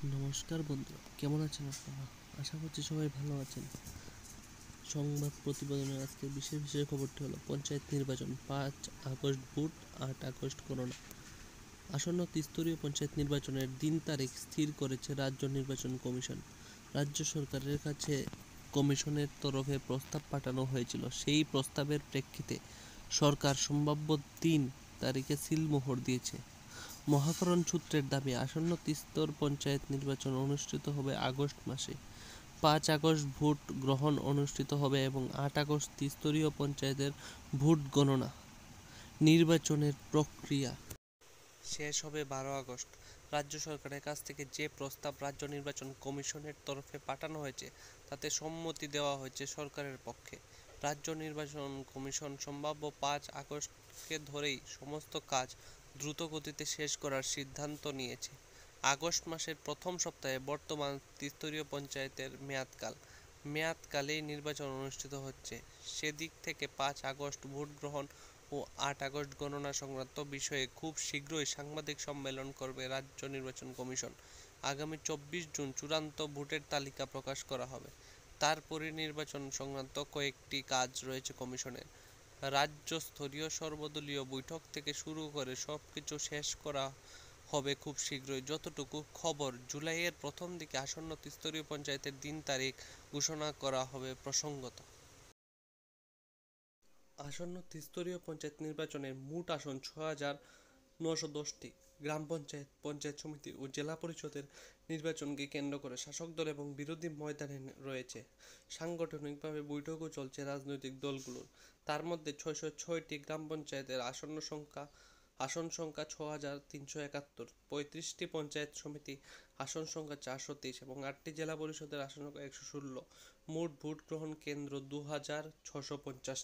নমস্কার বন্ধুরা, কেমন আছেন আপনারা? আশা করছি সবাই ভালো আছেন। সংবাদ প্রতিবেদনের আজকের বিশেষ খবরটি হলো পঞ্চায়েত নির্বাচন 5 আগস্ট ভোট, 8 আগস্ট গণনা। আসন্ন ত্রিস্তরীয় পঞ্চায়েত নির্বাচনের দিন তারিখ স্থির করেছে রাজ্য নির্বাচন কমিশন। রাজ্য সরকারের কাছে কমিশনের তরফে প্রস্তাব পাঠানো হয়েছিল। সেই প্রস্তাবের প্রেক্ষিতে সরকার সম্ভাব্য 3 তারিখে সিলমোহর দিয়েছে। মহাকরণ সূত্রের দাবি, আসন্ন ত্রিস্তর পঞ্চায়েত নির্বাচন অনুষ্ঠিত হবে আগস্ট মাসে। 5 আগস্ট ভোট গ্রহণ অনুষ্ঠিত হবে এবং 8 আগস্ট ত্রিস্তরীয় পঞ্চায়েতের ভোট গণনা। নির্বাচনের প্রক্রিয়া শেষ হবে 12 আগস্ট। রাজ্য সরকারের কাছ থেকে যে প্রস্তাব রাজ্য নির্বাচন কমিশনের তরফে পাঠানো হয়েছে তাতে সম্মতি দেওয়া হয়েছে সরকারের পক্ষে। রাজ্য নির্বাচন কমিশন সম্ভাব্য 5 আগস্টকে ধরেই সমস্ত কাজ দ্রুত গতিতে শেষ করার সিদ্ধান্ত নিয়েছে। আগস্ট মাসের প্রথম সপ্তাহে বর্তমান ত্রিস্তরীয় পঞ্চায়েতের মেয়াদকালেই নির্বাচন অনুষ্ঠিত হচ্ছে। সেদিক থেকে 5 আগস্ট ভোট গ্রহণ ও 8 আগস্ট গণনা সংক্রান্ত বিষয়ে খুব শীঘ্রই সাংবাদিক সম্মেলন করবে রাজ্য নির্বাচন কমিশন। আগামী 24 জুন চূড়ান্ত ভোটের তালিকা প্রকাশ করা হবে। তারপরে নির্বাচন সংক্রান্ত কয়েকটি কাজ রয়েছে কমিশনের। রাজ্য স্তরীয় সর্বদলীয় বৈঠক থেকে শুরু করে সবকিছু শেষ করা হবে খুব শীঘ্রই। যতটুকু খবর, জুলাইয়ের প্রথম দিকে আসন্ন ত্রিস্তরীয় পঞ্চায়েতের দিন তারিখ ঘোষণা করা হবে। প্রসঙ্গত, আসন্ন ত্রিস্তরীয় পঞ্চায়েত নির্বাচনের মোট আসন 6,910টি। গ্রাম পঞ্চায়েত, পঞ্চায়েত সমিতি ও জেলা পরিষদের নির্বাচনকে কেন্দ্র করে শাসক দল এবং বিরোধী ময়দানে রয়েছে। সাংগঠনিকভাবে বৈঠকও চলছে রাজনৈতিক দলগুলোর। তার মধ্যে 606টি গ্রাম পঞ্চায়েতের আসন সংখ্যা 6,371, 35টি পঞ্চায়েত সমিতি আসন সংখ্যা 423 এবং 8টি জেলা পরিষদের আসন সংখ্যা 116। মোট ভোট গ্রহণ কেন্দ্র 2,650।